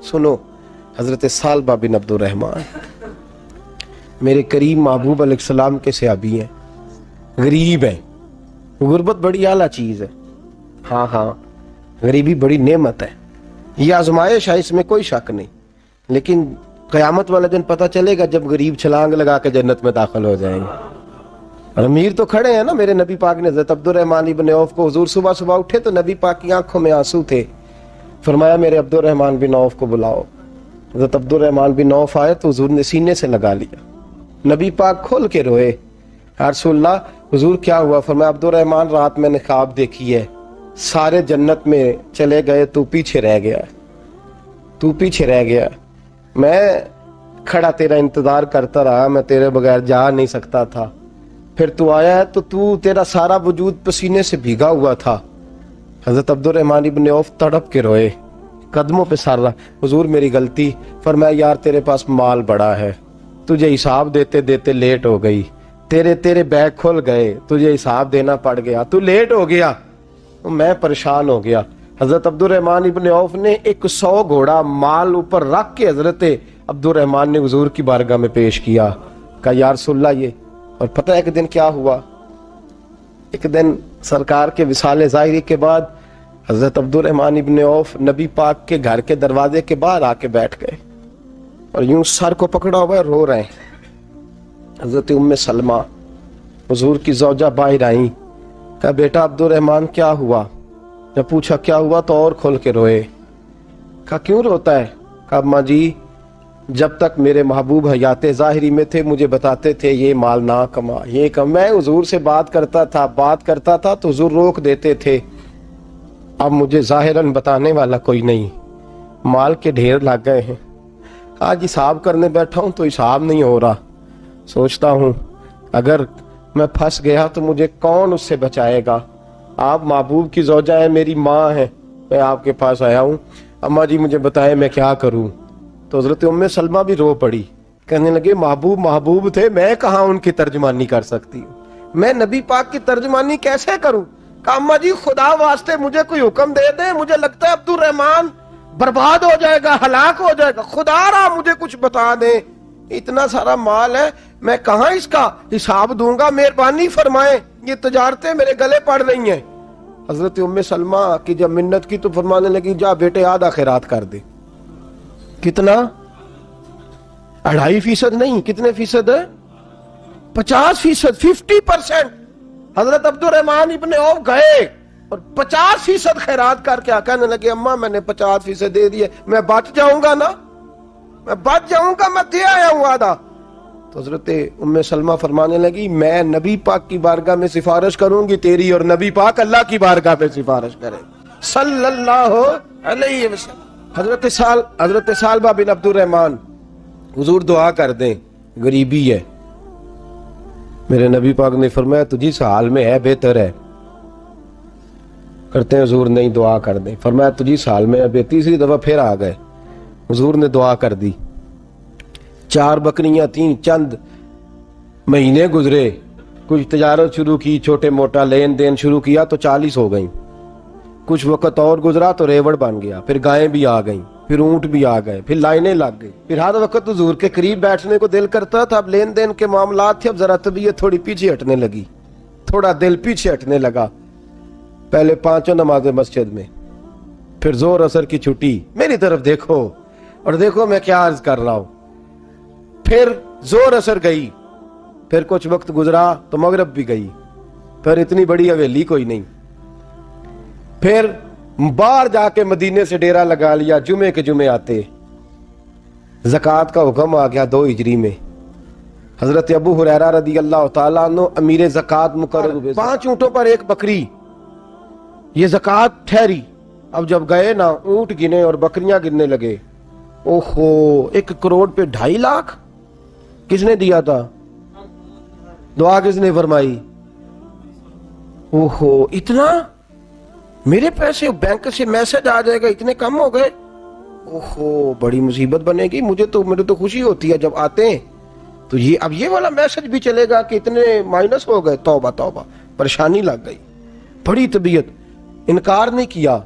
सुनो, हजरत सालबा बिन अब्दुर्रहमान मेरे करीम महबूब अलैहिस्सलाम के सहाबी हैं, गरीब हैं। गुर्बत बड़ी आला चीज है। हाँ हाँ, गरीबी बड़ी नेमत है, यह आजमाइश है, इसमें कोई शक नहीं। लेकिन क़यामत वाले दिन पता चलेगा जब गरीब छलांग लगा के जन्नत में दाखिल हो जाएंगे। और अमीर तो खड़े हैं ना। मेरे नबी पाक ने हज़रत अब्दुर्रहमान इब्न औफ को, हुजूर सुबह सुबह उठे तो नबी पाक की आंखों में आंसू थे। फरमाया मेरे अब्दुर्रहमान बिन औफ को बुलाओ। हज़रत अब्दुर्रहमान बिन औफ आए तो हुजूर ने सीने से लगा लिया। नबी पाक खोल के रोए, या रसूलल्लाह हुजूर क्या हुआ? फरमाया अब्दुर्रहमान रात मैंने ख्वाब देखी है, सारे जन्नत में चले गए, तू पीछे रह गया, तू पीछे रह गया। मैं खड़ा तेरा इंतजार करता रहा, मैं तेरे बगैर जा नहीं सकता था। फिर तू आया है तो तू, तेरा सारा वजूद पसीने से भीगा हुआ था। हजरत अब्दुर्रहमान इब्न औफ तड़प के रोए, कदमों पे सर रहा, हुजूर मेरी गलती। फरमाया यार तेरे पास माल बड़ा है, तुझे हिसाब देते देते लेट हो गई, तेरे बैग खुल गए, तुझे हिसाब देना पड़ गया, तू लेट हो गया, मैं परेशान हो गया। हजरत अब्दुर्रहमान इब्न औफ ने 100 घोड़ा माल ऊपर रख के हजरत अब्दुर्रहमान ने हुजूर की बारगाह में पेश किया। कहा या रसूलल्लाह ये। और पता है एक दिन क्या हुआ? एक दिन सरकार के विसाले ज़ाहिरी के बाद हजरत अब्दुर्रहमान इब्न औफ नबी पाक के घर के दरवाजे के बाहर आके बैठ गए और यूं सर को पकड़ा हुआ है, रो रहे हैं। हजरत उम्मे सलमा हुजूर की ज़ौजा बाहर आई। कहा बेटा अब्दुर्रहमान क्या हुआ? जब पूछा क्या हुआ तो और खोल के रोए। कहा क्यों रोता है? कहा अम्मा जी जब तक मेरे महबूब हयात ज़ाहिरी में थे मुझे बताते थे ये माल ना कमा, ये कम। मैं हुजूर से बात करता था तो हुजूर रोक देते थे। अब मुझे ज़ाहिरन बताने वाला कोई नहीं, माल के ढेर लग गए हैं। आज हिसाब करने बैठा हूं तो हिसाब नहीं हो रहा। सोचता हूं अगर मैं फंस गया तो मुझे कौन उससे बचाएगा? आप महबूब की ज़ौजा है, मेरी माँ है, मैं आपके पास आया हूँ, अम्मा जी मुझे बताएं मैं क्या करूँ? तो हज़रत उम्मे सलमा भी रो पड़ी, कहने लगे महबूब महबूब थे, मैं कहाँ उनकी तर्जमानी कर सकती हूँ, मैं नबी पाक की तर्जमानी कैसे करूँ? कहा अम्मा जी खुदा वास्ते मुझे कोई हुक्म दे दे, मुझे लगता है अब्दुर्रहमान बर्बाद हो जाएगा, हलाक हो जाएगा, खुदा रहा मुझे कुछ बता दे, इतना सारा माल है, मैं कहाँ इसका हिसाब दूंगा, मेहरबानी फरमाए, ये तजारतें मेरे गले पड़ रही हैं। हजरत उम्मे सलमा की जब मिन्नत की तो फरमाने लगी जा बेटे आधा खैरात कर दे। कितना? 2.5% नहीं, कितने फीसद है? 50%, 50%। हजरत अब्दुर्रहमान इब्न औफ गए और 50% खैरात करके कहने लगे अम्मा मैंने 50% दे दिए, मैं बच जाऊंगा ना, मैं बच जाऊंगा, मैं दे आया हूं आधा। तो हजरत उम्मे सलमा फरमाने लगी मैं नबी पाक की बारगाह में सिफारिश करूंगी तेरी, और नबी पाक अल्लाह की बारगाह में सिफारिश करें सल्लल्लाहु अलैहि वसल्लम। हजरत सालबा बिन अब्दुर्रहमान, हुजूर दुआ कर दें, गरीबी है। मेरे नबी पाक ने फरमाया तुझी इस हाल में है, बेहतर है। करते हैं हुजूर नहीं दुआ कर दें, फरमाया तुझी इस हाल में है। तीसरी दफा फिर आ गए, हुजूर ने दुआ कर दी। 4 बकरियां थीं, चंद महीने गुजरे, कुछ तजारत शुरू की, छोटे मोटा लेन देन शुरू किया तो 40 हो गई। कुछ वक्त और गुजरा तो रेवड़ बन गया, फिर गायें भी आ गईं, फिर ऊंट भी आ गए, फिर लाइनें लग गई। फिर हर वक्त हुजूर के करीब बैठने को दिल करता था। अब लेन देन के मामलात थे, अब जरा तबीयत थोड़ी पीछे हटने लगी, थोड़ा दिल पीछे हटने लगा। पहले 5 नमाजें मस्जिद में, फिर जोर असर की छुट्टी, मेरी तरफ देखो और देखो मैं क्या अर्ज कर रहा हूं। फिर जोर असर गई, फिर कुछ वक्त गुजरा तो मगरब भी गई, फिर इतनी बड़ी हवेली कोई नहीं। फिर बाहर जाके मदीने से डेरा लगा लिया, जुमे के जुमे आते। ज़कात का हुक्म आ गया 2 हिजरी में। हजरत अबू हुरैरा रदी अल्लाह तआला अन्हु अमीर ज़कात मुकर्रर हुए। 5 ऊँटों पर 1 बकरी, ये ज़कात ठहरी। अब जब गए ना, ऊँट गिने और बकरियां गिनने लगे। ओहो, 1 करोड़ पे 2.5 लाख किसने दिया था? दुआ किसने फरमाई? ओहो, इतना मेरे पैसे बैंक से मैसेज आ जाएगा, इतने कम हो गए। ओहो, बड़ी मुसीबत बनेगी। मुझे तो खुशी होती है जब आते हैं तो ये अब ये वाला मैसेज भी चलेगा कि इतने माइनस हो गए। तौबा तौबा, परेशानी लग गई, बड़ी तबीयत। इनकार नहीं किया,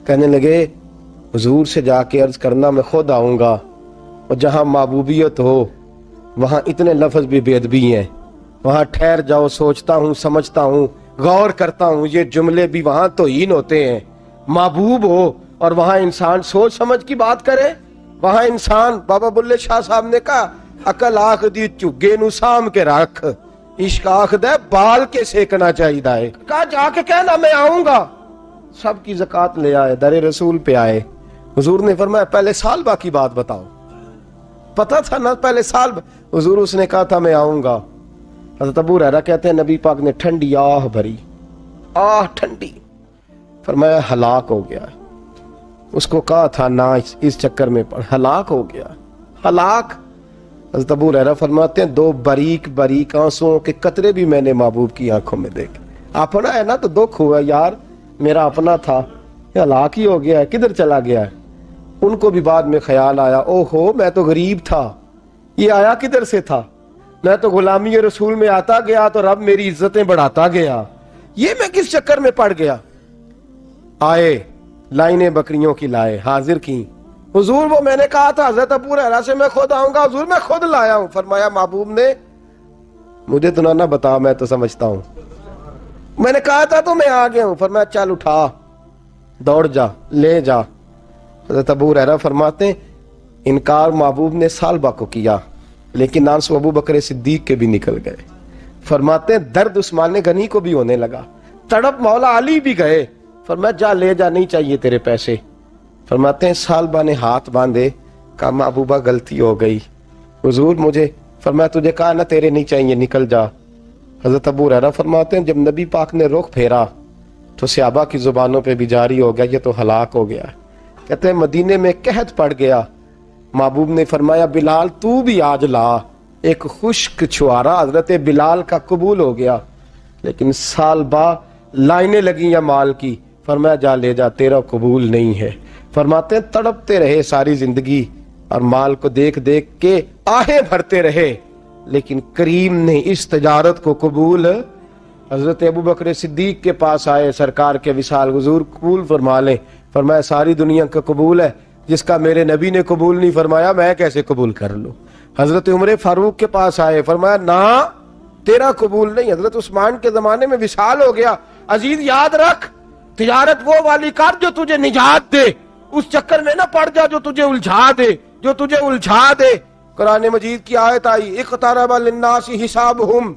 कहने लगे हुजूर से जाके अर्ज करना मैं खुद आऊंगा, और जहां महबूबियत हो वहां इतने लफ्ज भी बेअदबी हैं, वहां ठहर जाओ, सोचता हूं, समझता हूं, गौर करता हूं, ये जुमले भी वहां तौहीन होते हैं। महबूब हो और वहां इंसान सोच समझ की बात करे, वहां इंसान, बाबा बुल्ले शाह साहब ने कहा, अकल आख दी झुग्गे नु साम के रख, इश्क आख दे बाल के सेकना चाहिए है। कहा जाके कहना मैं आऊंगा। सबकी ज़कात ले आए, दरे रसूल पे आए। हुजूर ने फरमाया पहले सालबा की बात बताओ। पता था ना पहले साल। हुजूर उसने कहा था मैं आऊंगा। हज़रत अबू हुरैरा कहते हैं नबी पाक ने ठंडी आह भरी, आह ठंडी। फरमाया हलाक हो गया। उसको कहा था ना इस चक्कर में पड़, हलाक हो गया, हलाक। हज़रत अबू हुरैरा फरमाते हैं दो बारीक बारीक आंसुओं के कतरे भी मैंने महबूब की आंखों में देखे। अपना है ना तो दुख हुआ, यार मेरा अपना था, हलाक ही हो गया है, किधर चला गया है। उनको भी बाद में ख्याल आया, ओहो मैं तो गरीब था, ये आया किधर से था, मैं तो गुलामी रसूल में आता गया तो रब मेरी इज्जतें बढ़ाता गया, ये मैं किस चक्कर में पड़ गया। आए, लाइनें बकरियों की लाए, हाजिर की। हुजूर वो मैंने कहा था हज़रत अबू हुरैरा से मैं खुद आऊंगा, हुजूर मैं खुद लाया हूं। फरमाया महबूब ने मुझे तो ना बता, मैं तो समझता हूं, मैंने कहा था तो मैं आ गया हूं। फरमाया चल उठा, दौड़ जा, ले जा। हज़रत अबू हुरैरा फरमाते इनकार महबूब ने सालबा को किया, लेकिन आंसू अबू बकर सिद्दीक के भी निकल गए। फरमाते दर्द उस्मान गनी को भी होने लगा, तड़प मौला अली भी गए। फरमाया जा ले जा, नहीं चाहिए तेरे पैसे। फरमाते हैं सालबा ने हाथ बांधे, कहा महबूबा गलती हो गई, हुजूर मुझे। फरमाया तुझे कहा ना तेरे नहीं चाहिए, निकल जा। हज़रत अबू हुरैरा फरमाते हैं जब नबी पाक ने रुख फेरा तो सहाबा की जुबानों पे भी जारी हो गया, ये तो हलाक हो गया। कहते हैं मदीने में कहत पड़ गया। महबूब ने फरमाया बिलाल तू भी आज ला। एक खुश्क छुआरा हजरत बिलाल का कबूल हो गया, लेकिन सालबा लाइनें लगी या माल की। फरमाया जा ले जा, तेरा कबूल नहीं है। फरमाते तड़पते रहे सारी जिंदगी और माल को देख देख के आहें भरते रहे, लेकिन करीम ने इस तजारत को कबूल। हजरत अबू बकर सिद्दीक के पास आए, सरकार के विसाल हुजूर कबूल फरमा लें। फरमाया सारी दुनिया का कबूल है, जिसका मेरे नबी ने कबूल नहीं फरमाया मैं कैसे कबूल कर लूं। हजरत उमर फारूक के पास आए, फरमाया ना तेरा कबूल नहीं। हजरत उस्मान के जमाने में विसाल हो गया। अजीज याद रख, तिजारत वो वाली कर जो तुझे निजात दे, उस चक्कर में ना पड़ जा जो तुझे उलझा दे, जो तुझे उलझा दे। कुरान मजीद की आयत आई, इक़्तरबा लिन्नासी हिसाबुहुम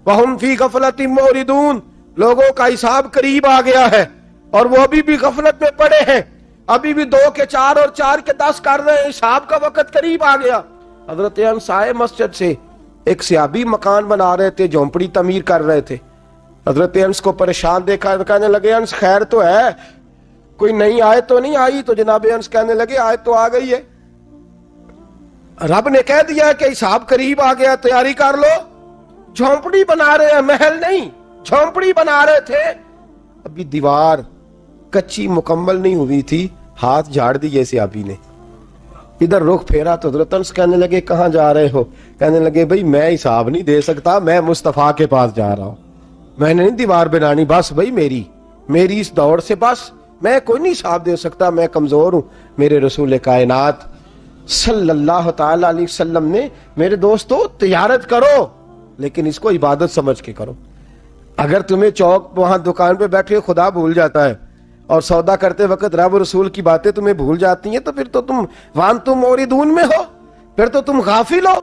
वहुम फी गफलतिन मुरिदून। लोगों का हिसाब करीब आ गया है और वो अभी भी गफलत में पड़े हैं, अभी भी 2 के 4 और 4 के 10 कर रहे हैं, हिसाब का वक्त करीब आ गया। हजरत अनस आए मस्जिद से, एक सहाबी मकान बना रहे थे, झोंपड़ी तमीर कर रहे थे। हजरत अनस को परेशान देखा, कहने लगे अंस खैर तो है, कोई नई आयत तो नहीं आई। तो जनाब अंस कहने लगे आयत तो आ गई है, रब ने कह दिया है कि हिसाब करीब आ गया, तैयारी कर लो। झोंपड़ी बना रहे हैं, महल नहीं, झोंपड़ी बना रहे थे। अभी दीवार कच्ची मुकम्मल नहीं हुई थी, हाथ झाड़ दिए सहाबी ने। इधर रुख फेरा तो हजरत अनस कहने लगे कहां जा रहे हो। कहने लगे भाई मैं हिसाब नहीं दे सकता, मैं मुस्तफा के पास जा रहा हूं, मैंने नहीं दीवार बनानी, बस भाई मेरी इस दौड़ से बस मैं कोई नहीं हिसाब दे सकता, मैं कमजोर हूं। मेरे रसूल कायनात सल्लल्लाहु ताला अलैहि वसल्लम ने, मेरे दोस्तों तिजारत करो लेकिन इसको इबादत समझ के करो। अगर तुम्हें चौक वहां दुकान पे बैठे खुदा भूल जाता है और सौदा करते वक्त रब रसूल की बातें तुम्हें भूल जाती हैं, तो फिर तो तुम वान तुम मोरिदून में हो, फिर तो तुम गाफिल हो।